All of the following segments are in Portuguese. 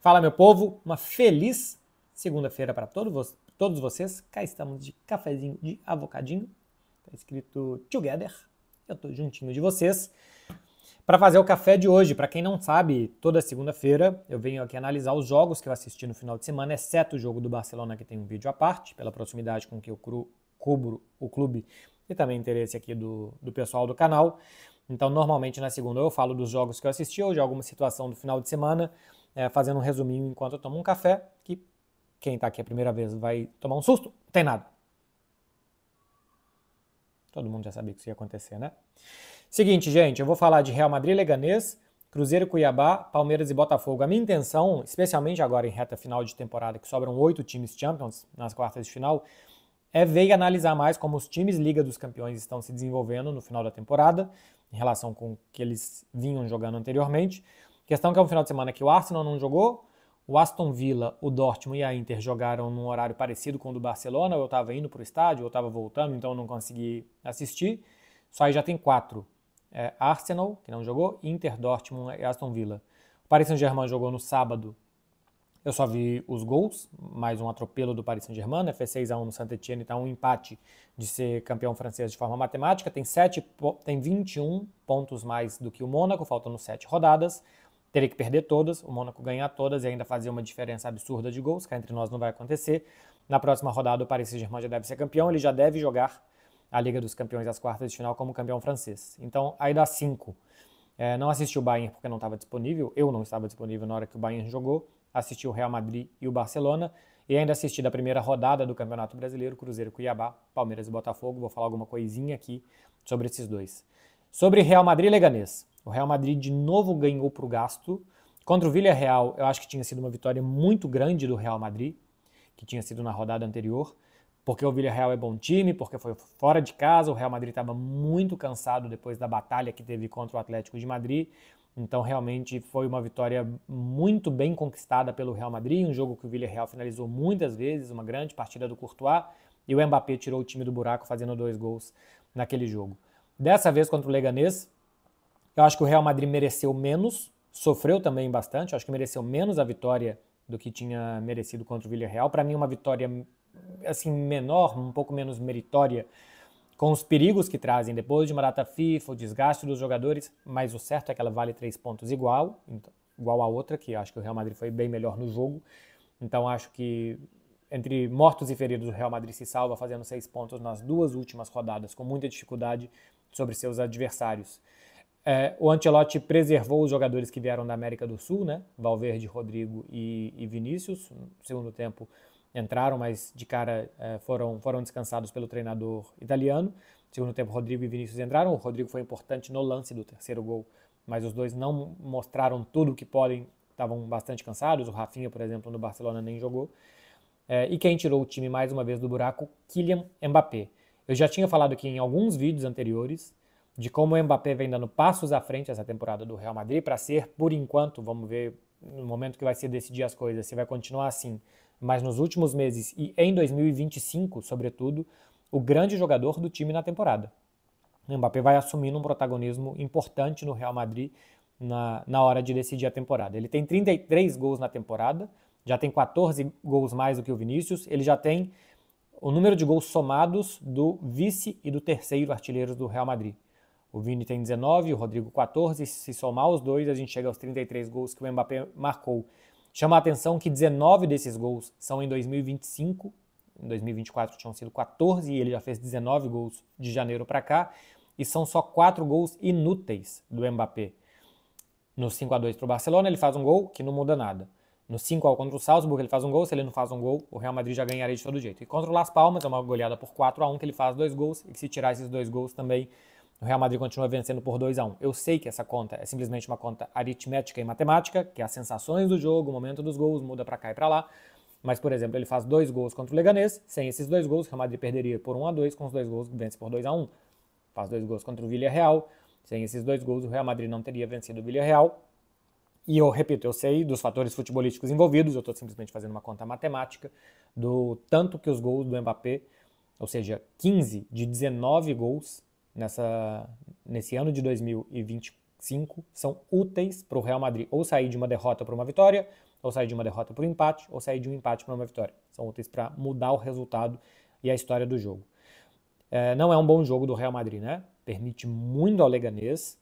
Fala, meu povo, uma feliz segunda-feira para todos vocês. Cá estamos de cafezinho de avocadinho, tá escrito Together. Eu tô juntinho de vocês para fazer o café de hoje. Para quem não sabe, toda segunda-feira eu venho aqui analisar os jogos que eu assisti no final de semana, exceto o jogo do Barcelona, que tem um vídeo à parte, pela proximidade com que eu cubro o clube e também interesse aqui do pessoal do canal. Então, normalmente na segunda eu falo dos jogos que eu assisti ou de alguma situação do final de semana, fazendo um resuminho enquanto eu tomo um café, que quem está aqui a primeira vez vai tomar um susto. Não tem nada. Todo mundo já sabia que isso ia acontecer, né? Seguinte, gente, eu vou falar de Real Madrid, Leganés, Cruzeiro, Cuiabá, Palmeiras e Botafogo. A minha intenção, especialmente agora em reta final de temporada, que sobram 8 times Champions nas quartas de final, é ver e analisar mais como os times Liga dos Campeões estão se desenvolvendo no final da temporada, em relação com o que eles vinham jogando anteriormente. Questão que é um final de semana que o Arsenal não jogou, o Aston Villa, o Dortmund e a Inter jogaram num horário parecido com o do Barcelona, eu estava indo para o estádio, eu estava voltando, então eu não consegui assistir. Só aí já tem 4. Arsenal, que não jogou, Inter, Dortmund e Aston Villa. O Paris Saint-Germain jogou no sábado. Eu só vi os gols, mais um atropelo do Paris Saint-Germain, fez 6-1 no Saint-Etienne, está um empate de ser campeão francês de forma matemática, tem 21 pontos mais do que o Mônaco, faltando 7 rodadas, teria que perder todas, o Mônaco ganhar todas e ainda fazer uma diferença absurda de gols, que entre nós não vai acontecer. Na próxima rodada o Paris Saint-Germain já deve ser campeão, ele já deve jogar a Liga dos Campeões das quartas de final como campeão francês. Então aí dá 5. Não assisti o Bayern porque não estava disponível, eu não estava disponível na hora que o Bayern jogou, assisti o Real Madrid e o Barcelona, e ainda assisti da primeira rodada do Campeonato Brasileiro, Cruzeiro, Cuiabá, Palmeiras e Botafogo. Vou falar alguma coisinha aqui sobre esses dois. Sobre Real Madrid e Leganés. O Real Madrid de novo ganhou para o gasto. Contra o Villarreal, eu acho que tinha sido uma vitória muito grande do Real Madrid, que tinha sido na rodada anterior, porque o Villarreal é bom time, porque foi fora de casa, o Real Madrid estava muito cansado depois da batalha que teve contra o Atlético de Madrid. Então, realmente, foi uma vitória muito bem conquistada pelo Real Madrid, um jogo que o Villarreal finalizou muitas vezes, uma grande partida do Courtois, e o Mbappé tirou o time do buraco fazendo 2 gols naquele jogo. Dessa vez contra o Leganés, eu acho que o Real Madrid mereceu menos, sofreu também bastante, eu acho que mereceu menos a vitória do que tinha merecido contra o Villarreal. Para mim, uma vitória assim menor, um pouco menos meritória, com os perigos que trazem depois de uma data FIFA, o desgaste dos jogadores, mas o certo é que ela vale 3 pontos igual a outra, que acho que o Real Madrid foi bem melhor no jogo. Então acho que entre mortos e feridos o Real Madrid se salva fazendo 6 pontos nas 2 últimas rodadas, com muita dificuldade sobre seus adversários. O Ancelotti preservou os jogadores que vieram da América do Sul, né? Valverde, Rodrigo e Vinícius. No segundo tempo entraram, mas de cara foram descansados pelo treinador italiano. No segundo tempo, Rodrigo e Vinícius entraram. O Rodrigo foi importante no lance do terceiro gol, mas os dois não mostraram tudo o que podem, estavam bastante cansados. O Rafinha, por exemplo, no Barcelona nem jogou. E quem tirou o time mais uma vez do buraco? Kylian Mbappé. Eu já tinha falado aqui em alguns vídeos anteriores de como o Mbappé vem dando passos à frente essa temporada do Real Madrid para ser, por enquanto, vamos ver no momento que vai ser decidir as coisas, se vai continuar assim, mas nos últimos meses e em 2025, sobretudo, o grande jogador do time na temporada. O Mbappé vai assumindo um protagonismo importante no Real Madrid na hora de decidir a temporada. Ele tem 33 gols na temporada, já tem 14 gols mais do que o Vinícius, ele já tem o número de gols somados do vice e do terceiro artilheiros do Real Madrid. O Vini tem 19, o Rodrigo 14, se somar os dois a gente chega aos 33 gols que o Mbappé marcou. Chama a atenção que 19 desses gols são em 2025, em 2024 tinham sido 14 e ele já fez 19 gols de janeiro para cá, e são só 4 gols inúteis do Mbappé. No 5-2 para o Barcelona ele faz um gol que não muda nada. No 5-1 contra o Salzburg ele faz um gol, se ele não faz um gol, o Real Madrid já ganharia de todo jeito. E contra o Las Palmas é uma goleada por 4-1 que ele faz 2 gols, e se tirar esses 2 gols também o Real Madrid continua vencendo por 2-1. Eu sei que essa conta é simplesmente uma conta aritmética e matemática, que é as sensações do jogo, o momento dos gols, muda para cá e para lá. Mas, por exemplo, ele faz 2 gols contra o Leganés, sem esses 2 gols, o Real Madrid perderia por 1-2, com os 2 gols vence por 2-1. Faz 2 gols contra o Villarreal, sem esses 2 gols o Real Madrid não teria vencido o Villarreal. E eu repito, eu sei dos fatores futebolísticos envolvidos, eu estou simplesmente fazendo uma conta matemática do tanto que os gols do Mbappé, ou seja, 15 de 19 gols, nesse ano de 2020, 5 são úteis para o Real Madrid ou sair de uma derrota para uma vitória, ou sair de uma derrota para um empate, ou sair de um empate para uma vitória. São úteis para mudar o resultado e a história do jogo. Não é um bom jogo do Real Madrid, né? Permite muito ao Leganés.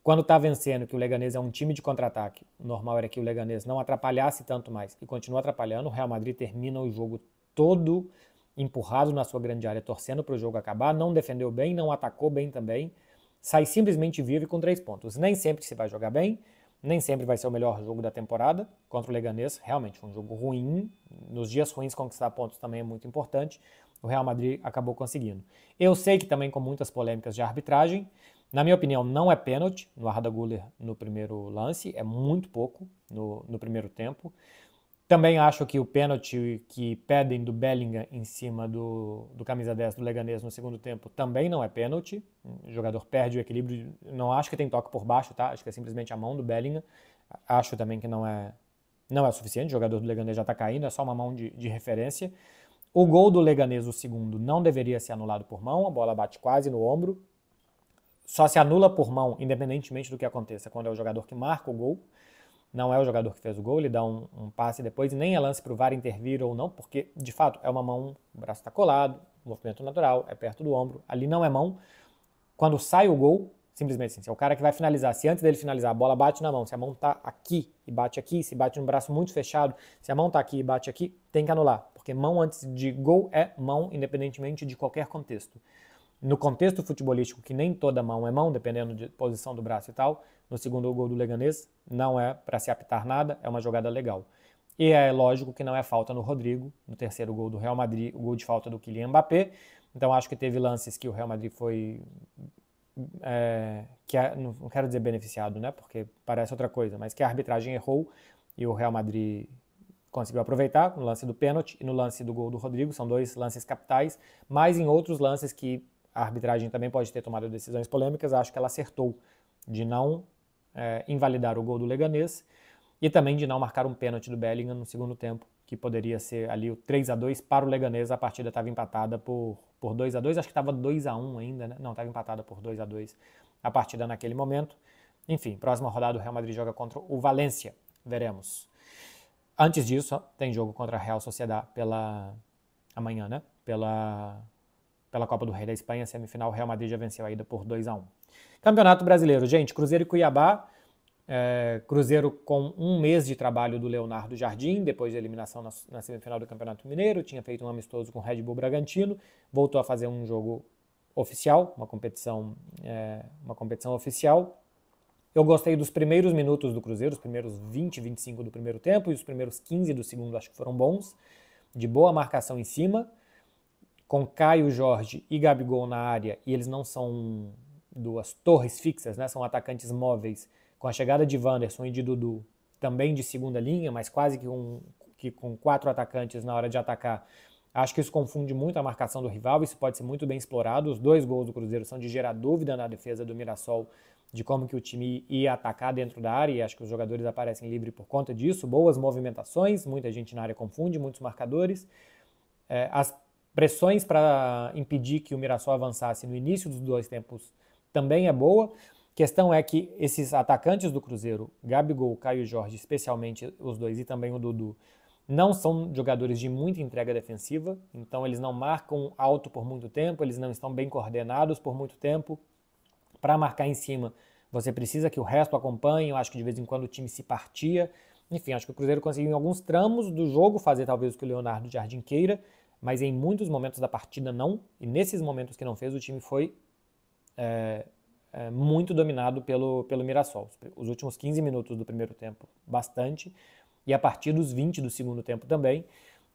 Quando está vencendo, que o Leganés é um time de contra-ataque, o normal era que o Leganés não atrapalhasse tanto mais e continua atrapalhando. O Real Madrid termina o jogo todo empurrado na sua grande área, torcendo para o jogo acabar, não defendeu bem, não atacou bem também, sai simplesmente vivo com 3 pontos. Nem sempre se vai jogar bem, nem sempre vai ser o melhor jogo da temporada contra o Leganés, realmente foi um jogo ruim, nos dias ruins conquistar pontos também é muito importante, o Real Madrid acabou conseguindo. Eu sei que também com muitas polêmicas de arbitragem, na minha opinião não é pênalti no Arda Güler no primeiro lance, é muito pouco no primeiro tempo. Também acho que o pênalti que pedem do Bellingham em cima do camisa 10 do Leganés no segundo tempo também não é pênalti. O jogador perde o equilíbrio. Não acho que tem toque por baixo, tá? Acho que é simplesmente a mão do Bellingham. Acho também que não é suficiente. O jogador do Leganés já está caindo, é só uma mão de referência. O gol do Leganés, o segundo, não deveria ser anulado por mão. A bola bate quase no ombro. Só se anula por mão, independentemente do que aconteça, quando é o jogador que marca o gol. Não é o jogador que fez o gol, ele dá um passe depois e nem é lance para o VAR intervir ou não, porque de fato é uma mão, o braço está colado, movimento natural, é perto do ombro, ali não é mão. Quando sai o gol, simplesmente assim, se é o cara que vai finalizar, se antes dele finalizar a bola bate na mão, se a mão está aqui e bate aqui, se bate no braço muito fechado, se a mão está aqui e bate aqui, tem que anular, porque mão antes de gol é mão, independentemente de qualquer contexto. No contexto futebolístico, que nem toda mão é mão, dependendo de posição do braço e tal, no segundo gol do Leganés, não é para se apitar nada, é uma jogada legal. E é lógico que não é falta no Rodrigo, no terceiro gol do Real Madrid, o gol de falta do Kylian Mbappé. Então acho que teve lances que o Real Madrid foi... não quero dizer beneficiado, né? Porque parece outra coisa, mas que a arbitragem errou e o Real Madrid conseguiu aproveitar no lance do pênalti e no lance do gol do Rodrigo. São 2 lances capitais, mas em outros lances que a arbitragem também pode ter tomado decisões polêmicas, acho que ela acertou de não invalidar o gol do Leganés e também de não marcar um pênalti do Bellingham no segundo tempo, que poderia ser ali o 3-2 para o Leganés. A partida estava empatada por 2-2, acho que estava 2-1 ainda, né? Não, estava empatada por 2-2 a partida naquele momento. Enfim, próxima rodada o Real Madrid joga contra o Valência, veremos. Antes disso, tem jogo contra a Real Sociedad amanhã, né? Pela Copa do Rei da Espanha, semifinal, o Real Madrid já venceu a ida por 2-1. Campeonato Brasileiro, gente, Cruzeiro e Cuiabá, Cruzeiro com um mês de trabalho do Leonardo Jardim, depois da eliminação na semifinal do Campeonato Mineiro, tinha feito um amistoso com o Red Bull Bragantino, voltou a fazer um jogo oficial, uma competição oficial. Eu gostei dos primeiros minutos do Cruzeiro, os primeiros 20, 25 do primeiro tempo e os primeiros 15 do segundo acho que foram bons, de boa marcação em cima, com Caio Jorge e Gabigol na área, e eles não são 2 torres fixas, né? São atacantes móveis, com a chegada de Wanderson e de Dudu, também de segunda linha, mas quase que com 4 atacantes na hora de atacar. Acho que isso confunde muito a marcação do rival, isso pode ser muito bem explorado. Os 2 gols do Cruzeiro são de gerar dúvida na defesa do Mirassol, de como que o time ia atacar dentro da área, e acho que os jogadores aparecem livres por conta disso. Boas movimentações, muita gente na área confunde, muitos marcadores. As pressões para impedir que o Mirassol avançasse no início dos 2 tempos também é boa. Questão é que esses atacantes do Cruzeiro, Gabigol, Caio Jorge, especialmente os 2 e também o Dudu, não são jogadores de muita entrega defensiva, então eles não marcam alto por muito tempo, eles não estão bem coordenados por muito tempo. Para marcar em cima, você precisa que o resto acompanhe. Eu acho que de vez em quando o time se partia. Enfim, acho que o Cruzeiro conseguiu em alguns tramos do jogo fazer talvez o que o Leonardo Jardim queira, mas em muitos momentos da partida não, e nesses momentos que não fez, o time foi muito dominado pelo Mirassol. Os últimos 15 minutos do primeiro tempo, bastante, e a partir dos 20 do segundo tempo também,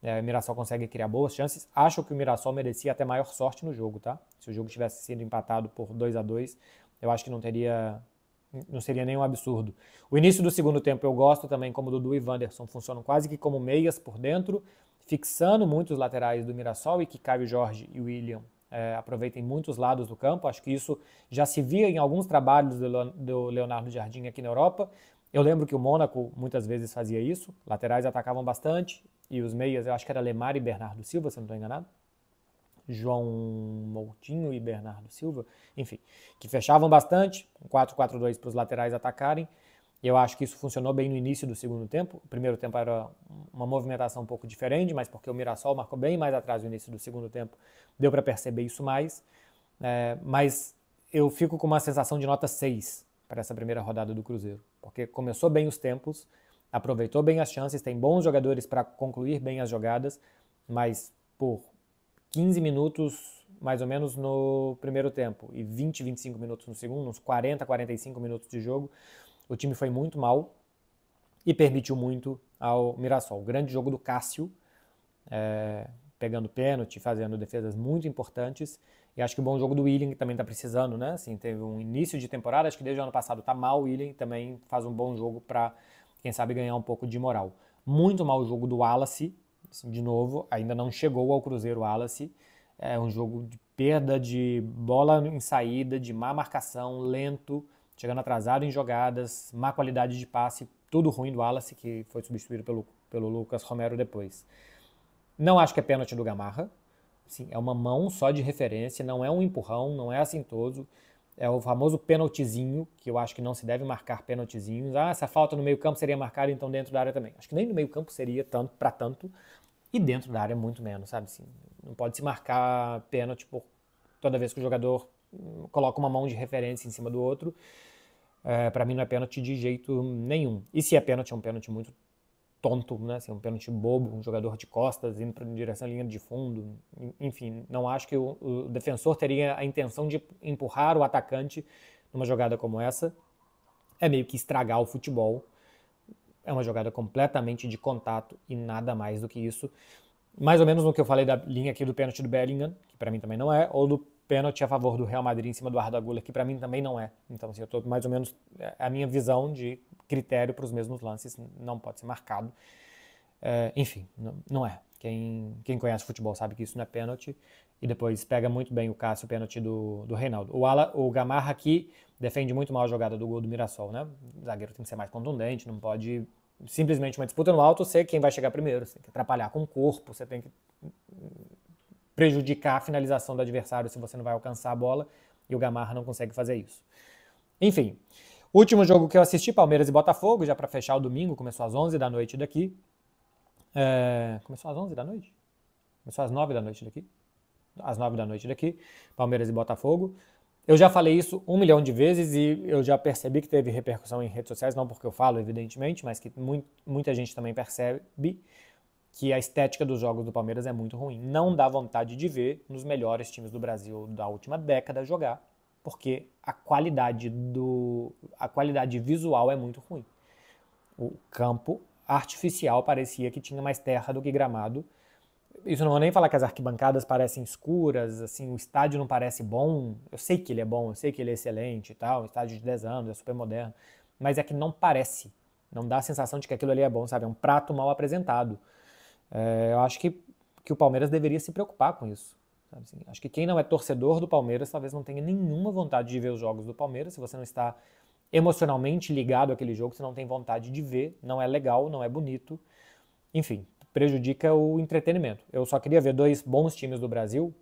o Mirassol consegue criar boas chances. Acho que o Mirassol merecia até maior sorte no jogo, tá? Se o jogo tivesse sido empatado por 2-2, eu acho que não seria nenhum absurdo. O início do segundo tempo eu gosto também, como Dudu e Wanderson funcionam quase que como meias por dentro, fixando muitos laterais do Mirassol, e que Caio Jorge e William aproveitem muitos lados do campo. Acho que isso já se via em alguns trabalhos do Leonardo Jardim aqui na Europa. Eu lembro que o Mônaco muitas vezes fazia isso, laterais atacavam bastante, e os meias, eu acho que era Lemar e Bernardo Silva, se não estou enganado. João Moutinho e Bernardo Silva, enfim, que fechavam bastante, 4-4-2 para os laterais atacarem. E eu acho que isso funcionou bem no início do segundo tempo. O primeiro tempo era uma movimentação um pouco diferente, mas porque o Mirassol marcou bem mais atrás no início do segundo tempo, deu para perceber isso mais. Mas eu fico com uma sensação de nota 6 para essa primeira rodada do Cruzeiro, porque começou bem os tempos, aproveitou bem as chances, tem bons jogadores para concluir bem as jogadas, mas por 15 minutos mais ou menos no primeiro tempo e 20, 25 minutos no segundo, uns 40, 45 minutos de jogo, o time foi muito mal e permitiu muito ao Mirassol. O grande jogo do Cássio, pegando pênalti, fazendo defesas muito importantes. E acho que o bom jogo do Willian, que também está precisando, né? Assim, teve um início de temporada, acho que desde o ano passado está mal. O Willian também faz um bom jogo para, quem sabe, ganhar um pouco de moral. Muito mal o jogo do Wallace, assim, de novo, ainda não chegou ao Cruzeiro Wallace. É um jogo de perda de bola em saída, de má marcação, lento, chegando atrasado em jogadas, má qualidade de passe, tudo ruim do Wallace, que foi substituído pelo Lucas Romero depois. Não acho que é pênalti do Gamarra. Sim, é uma mão só de referência, não é um empurrão, não é assintoso. É o famoso pênaltizinho, que eu acho que não se deve marcar pênaltizinhos. Essa falta no meio-campo seria marcada, então dentro da área também. Acho que nem no meio-campo seria tanto para tanto, e dentro da área muito menos, sabe? Assim, não pode se marcar pênalti por toda vez que o jogador coloca uma mão de referência em cima do outro. Para mim não é pênalti de jeito nenhum. E se é pênalti, é um pênalti muito tonto, né? Assim, um pênalti bobo, um jogador de costas indo em direção à linha de fundo. Enfim, não acho que o defensor teria a intenção de empurrar o atacante numa jogada como essa. É meio que estragar o futebol. É uma jogada completamente de contato e nada mais do que isso. Mais ou menos no que eu falei da linha aqui do pênalti do Bellingham, que para mim também não é, ou do pênalti a favor do Real Madrid em cima do Arda Güler, que para mim também não é. Então, assim, eu estou mais ou menos a minha visão de critério para os mesmos lances, não pode ser marcado. Enfim, não é. Quem conhece futebol sabe que isso não é pênalti. E depois pega muito bem o Cássio, o pênalti do Reinaldo. O Gamarra aqui defende muito mal a jogada do gol do Mirassol, né? O zagueiro tem que ser mais contundente, não pode simplesmente uma disputa no alto ser quem vai chegar primeiro. Você tem que atrapalhar com o corpo, você tem que prejudicar a finalização do adversário se você não vai alcançar a bola, e o Gamarra não consegue fazer isso. Enfim, último jogo que eu assisti, Palmeiras e Botafogo, já para fechar o domingo, começou às 11 da noite daqui. Começou às 11 da noite? Começou às 9 da noite daqui? Às 9 da noite daqui, Palmeiras e Botafogo. Eu já falei isso 1 milhão de vezes e eu já percebi que teve repercussão em redes sociais, não porque eu falo, evidentemente, mas que muita gente também percebe que a estética dos jogos do Palmeiras é muito ruim. Não dá vontade de ver nos melhores times do Brasil da última década jogar, porque a qualidade visual é muito ruim. O campo artificial parecia que tinha mais terra do que gramado. Isso não vou nem falar que as arquibancadas parecem escuras, assim, o estádio não parece bom. Eu sei que ele é bom, eu sei que ele é excelente e tal, um estádio de 10 anos, é super moderno, mas é que não parece. Não dá a sensação de que aquilo ali é bom, sabe? É um prato mal apresentado. Eu acho que o Palmeiras deveria se preocupar com isso. Sabe assim? Acho que quem não é torcedor do Palmeiras talvez não tenha nenhuma vontade de ver os jogos do Palmeiras. Se você não está emocionalmente ligado àquele jogo, você não tem vontade de ver, não é legal, não é bonito. Enfim, prejudica o entretenimento. Eu só queria ver 2 bons times do Brasil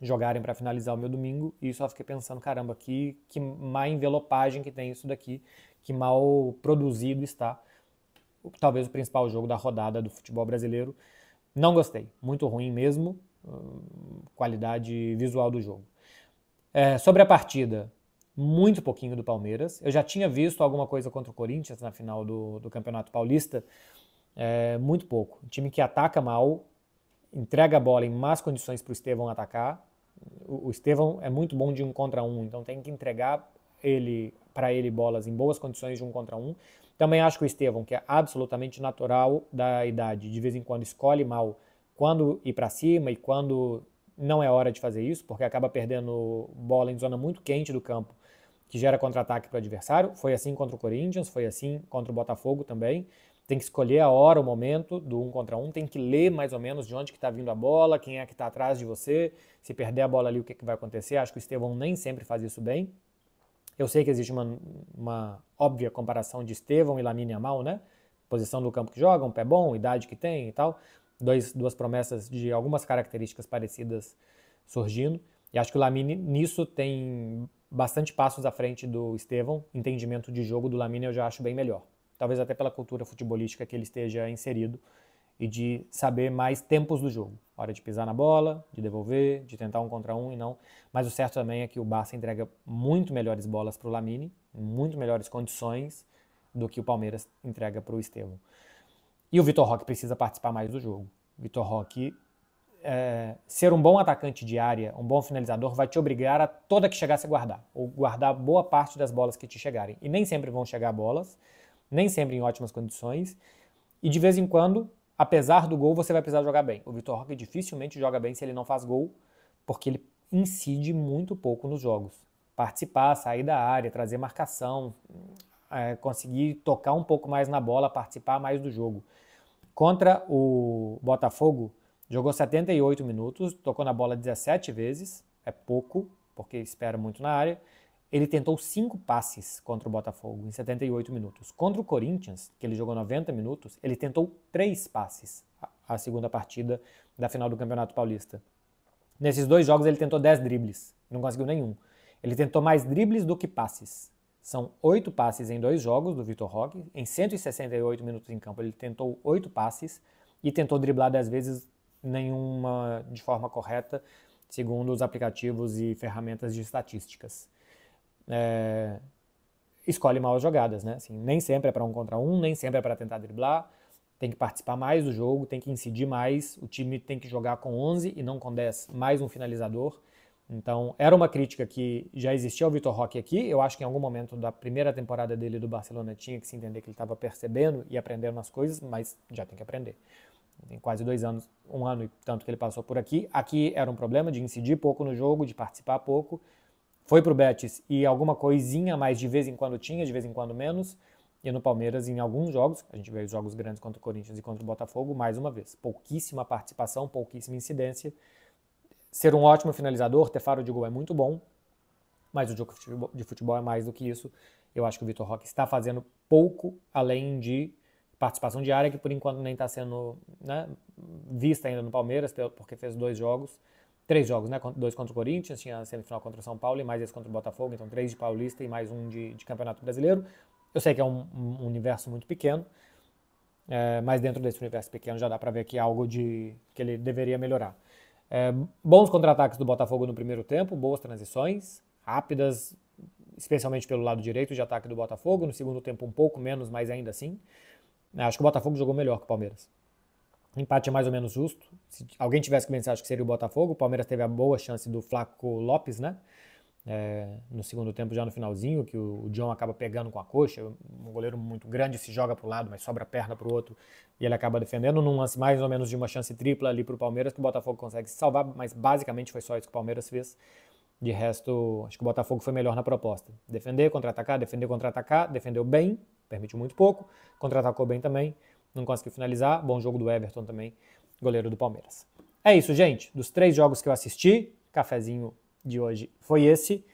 jogarem para finalizar o meu domingo e só fiquei pensando, caramba, que má envelopagem que tem isso daqui, que mal produzido está. Talvez o principal jogo da rodada do futebol brasileiro. Não gostei, muito ruim mesmo, qualidade visual do jogo. Sobre a partida, muito pouquinho do Palmeiras. Eu já tinha visto alguma coisa contra o Corinthians na final do Campeonato Paulista, muito pouco. Um time que ataca mal, entrega a bola em más condições para o Estevão atacar. O Estevão é muito bom de 1 contra 1, então tem que entregar para ele bolas em boas condições de 1 contra 1. Também acho que o Estevão, que é absolutamente natural da idade, de vez em quando escolhe mal quando ir para cima e quando não é hora de fazer isso, porque acaba perdendo bola em zona muito quente do campo, que gera contra-ataque para o adversário. Foi assim contra o Corinthians, foi assim contra o Botafogo também. Tem que escolher a hora, o momento do 1 contra 1, tem que ler mais ou menos de onde que está vindo a bola, quem é que está atrás de você, se perder a bola ali, o que vai acontecer. Acho que o Estevão nem sempre faz isso bem. Eu sei que existe uma óbvia comparação de Estevão e Lamine Yamal, né? Posição do campo que joga, um pé bom, idade que tem e tal. Duas promessas de algumas características parecidas surgindo. E acho que o Lamine nisso tem bastante passos à frente do Estevão. Entendimento de jogo do Lamine eu já acho bem melhor. Talvez até pela cultura futebolística que ele esteja inserido e de saber mais tempos do jogo. Hora de pisar na bola, de devolver, de tentar 1 contra 1 e não. Mas o certo também é que o Barça entrega muito melhores bolas para o Lamine, muito melhores condições do que o Palmeiras entrega para o Estevão. E o Vitor Roque precisa participar mais do jogo. Vitor Roque, ser um bom atacante de área, um bom finalizador, vai te obrigar a toda que chegasse a guardar, ou guardar boa parte das bolas que te chegarem. E nem sempre vão chegar bolas, nem sempre em ótimas condições, e de vez em quando, apesar do gol, você vai precisar jogar bem. O Vitor Roque dificilmente joga bem se ele não faz gol, porque ele incide muito pouco nos jogos. Participar, sair da área, trazer marcação, conseguir tocar um pouco mais na bola, participar mais do jogo. Contra o Botafogo, jogou 78 minutos, tocou na bola 17 vezes, é pouco, porque espera muito na área. Ele tentou 5 passes contra o Botafogo em 78 minutos. Contra o Corinthians, que ele jogou 90 minutos, ele tentou 3 passes, a segunda partida da final do Campeonato Paulista. Nesses 2 jogos ele tentou 10 dribles, não conseguiu nenhum. Ele tentou mais dribles do que passes. São 8 passes em 2 jogos do Vitor Roque. Em 168 minutos em campo ele tentou 8 passes e tentou driblar 10 vezes, nenhuma de forma correta, segundo os aplicativos e ferramentas de estatísticas. Escolhe mal as jogadas, né? Assim, nem sempre é para 1 contra 1, nem sempre é para tentar driblar, tem que participar mais do jogo, tem que incidir mais, o time tem que jogar com 11 e não com 10, mais um finalizador. Então, era uma crítica que já existia ao Vitor Roque aqui. Eu acho que em algum momento da primeira temporada dele do Barcelona tinha que se entender que ele estava percebendo e aprendendo as coisas, mas já tem que aprender. Tem quase 2 anos, 1 ano e tanto que ele passou por aqui. Aqui era um problema de incidir pouco no jogo, de participar pouco. Foi pro Betis e alguma coisinha a mais de vez em quando tinha, de vez em quando menos. E no Palmeiras, em alguns jogos, a gente vê os jogos grandes contra o Corinthians e contra o Botafogo, mais uma vez. Pouquíssima participação, pouquíssima incidência. Ser um ótimo finalizador, ter faro de gol é muito bom, mas o jogo de futebol é mais do que isso. Eu acho que o Vitor Roque está fazendo pouco além de participação diária, que por enquanto nem está sendo, né, vista ainda no Palmeiras, porque fez 2 jogos, 3 jogos, né? 2 contra o Corinthians, tinha a semifinal contra o São Paulo e mais esse contra o Botafogo, então 3 de Paulista e mais 1 de Campeonato Brasileiro. Eu sei que é um universo muito pequeno, mas dentro desse universo pequeno já dá para ver que é algo que ele deveria melhorar. Bons contra-ataques do Botafogo no primeiro tempo, boas transições, rápidas, especialmente pelo lado direito de ataque do Botafogo. No segundo tempo um pouco menos, mas ainda assim. Acho que o Botafogo jogou melhor que o Palmeiras. O empate é mais ou menos justo. Se alguém tivesse que vencer, acho que seria o Botafogo. O Palmeiras teve a boa chance do Flaco Lopes, né? No segundo tempo, já no finalzinho, que o John acaba pegando com a coxa. Um goleiro muito grande se joga para o lado, mas sobra a perna para o outro e ele acaba defendendo. Num lance mais ou menos de uma chance tripla ali para o Palmeiras, que o Botafogo consegue se salvar, mas basicamente foi só isso que o Palmeiras fez. De resto, acho que o Botafogo foi melhor na proposta. Defender, contra-atacar, defendeu bem, permitiu muito pouco, contra-atacou bem também, não conseguiu finalizar. Bom jogo do Everton também, goleiro do Palmeiras. É isso, gente. Dos 3 jogos que eu assisti, cafezinho de hoje foi esse.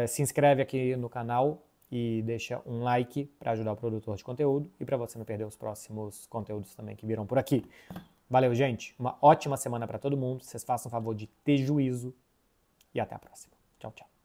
Se inscreve aqui no canal e deixa um like para ajudar o produtor de conteúdo e para você não perder os próximos conteúdos também que virão por aqui. Valeu, gente. Uma ótima semana para todo mundo. Vocês façam o favor de ter juízo e até a próxima. Tchau, tchau.